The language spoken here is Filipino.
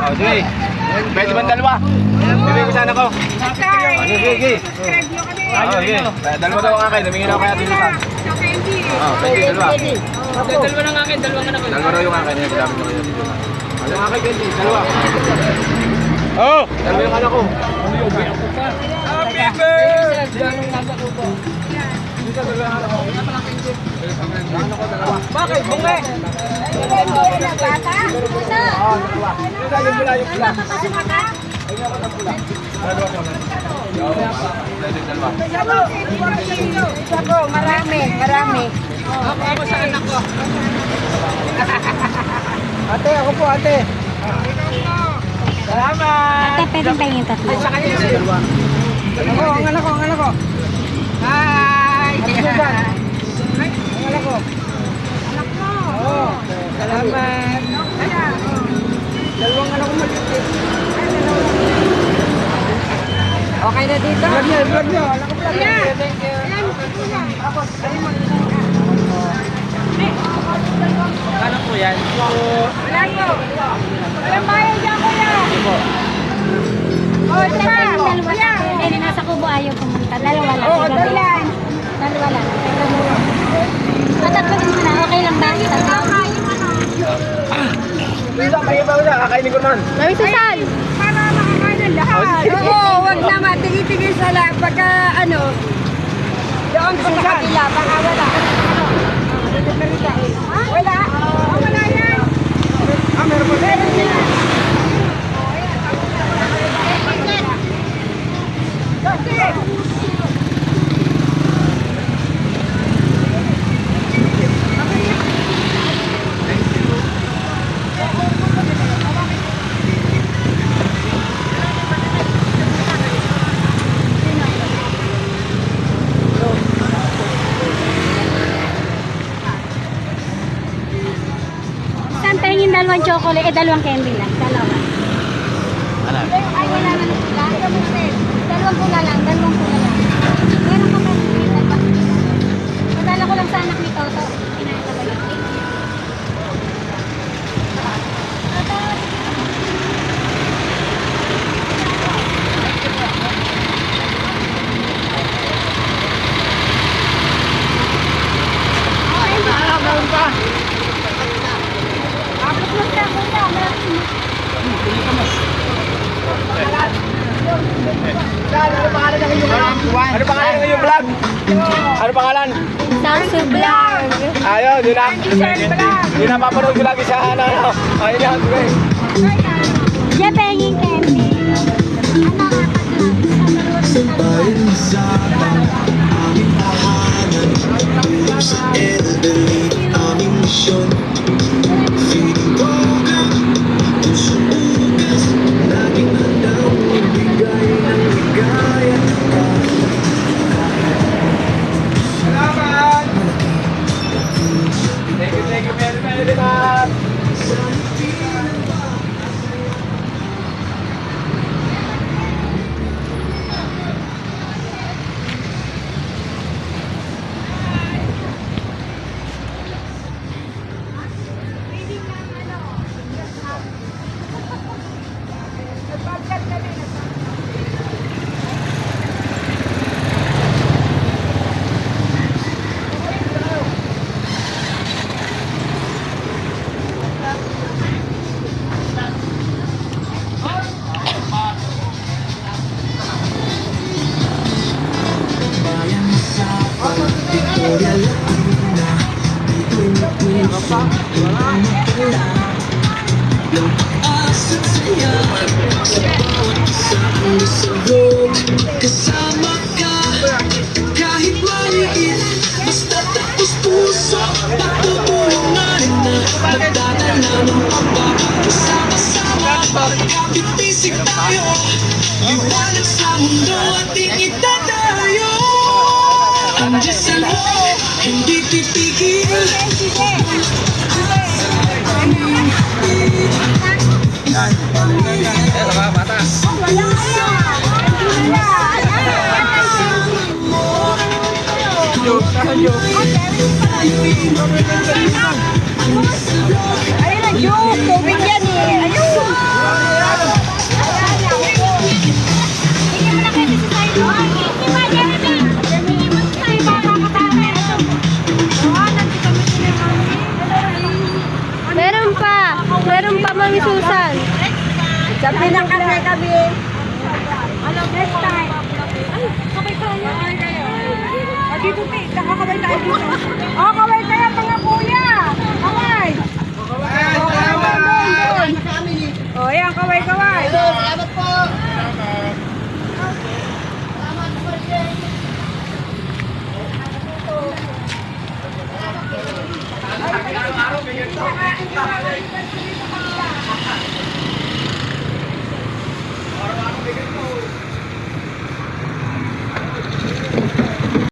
Oh, sige. Pwede ba dalawa? Bibigyan ko sana ko. Sige. Oo, sige. Dalawa daw ang akin. Namingin ako kaya dito sa. Oo, pwede dalawa. Dalawa ng akin, dalawa nga na ko. Dalawa daw yung akin. Kailangan ko kayo. Ano ang akin, Candy? Dalawa. Oo! Dalawa yung anak ko. Happy birthday! Bakit? Bunga! Marami. Ako sa anak ko. Ate, ako po, ate. Salamat! Ate, pwedeng pahingin tatlo. Ang anak ko. Hi! Ang anak ko. Oo. Salamat. Dalawang anak ko mag-isip. Okay na dito? Vlog niyo. Anak ko vlog niyo. Thank you. Ano po yan? Walang bayan dyan, kuya. Oh, diba? Dalawa sa akin. Eh, nasa kubo ayaw pumunta. Dalawa lang. Oo, Dalawa lang. Matatlo din mo na. Okay lang ba? Tatlo. Bisa, may iba na. Kakainin ko naman. Mami Susan! Para makakain ng lahat. Oo, wag naman. Tigil-tigil sa lahat. Pagka ano, doon sa kabila. Baka wala. Wala? Oh, wala yan. Meron po. Meron sila. Sige. Saan pahingin dalawang chocolate? Eh, dalawang candy lang. Dalawa. Ano? Ay, wala na sila. Dalawang pula lang. Meron ka ba? Padala ko lang sa anak ni Toto. Kinain na ba yung cake? Meron pa. Apot mo siya, kuya. Ano pangalan ng iyong vlog? Ano pangalan? Sansu Vlog. Ayun, yun na. Yun na, papanood ko lagi sa ano. Ayun yan, okay. Diya pahingin candy. Ano Salamat! Thank you very much. Kasama ka, kahit maliit, basta tapos puso, pagtutulungan na magdadala ng pagkakasama-sama. Pagkapitisig tayo, liwanag sa mundo ating itatayo. Andiyan sa loob, hindi titigil. Ayun na, Joke. Tubig yan eh. Ayun. Meron pa, Mami Susan. Sa pinakasay kami. Ano, next time. Ay, sabay tayo. Dito, Pi. Nakakabay tayo dito. Kaway kayo mga kuya.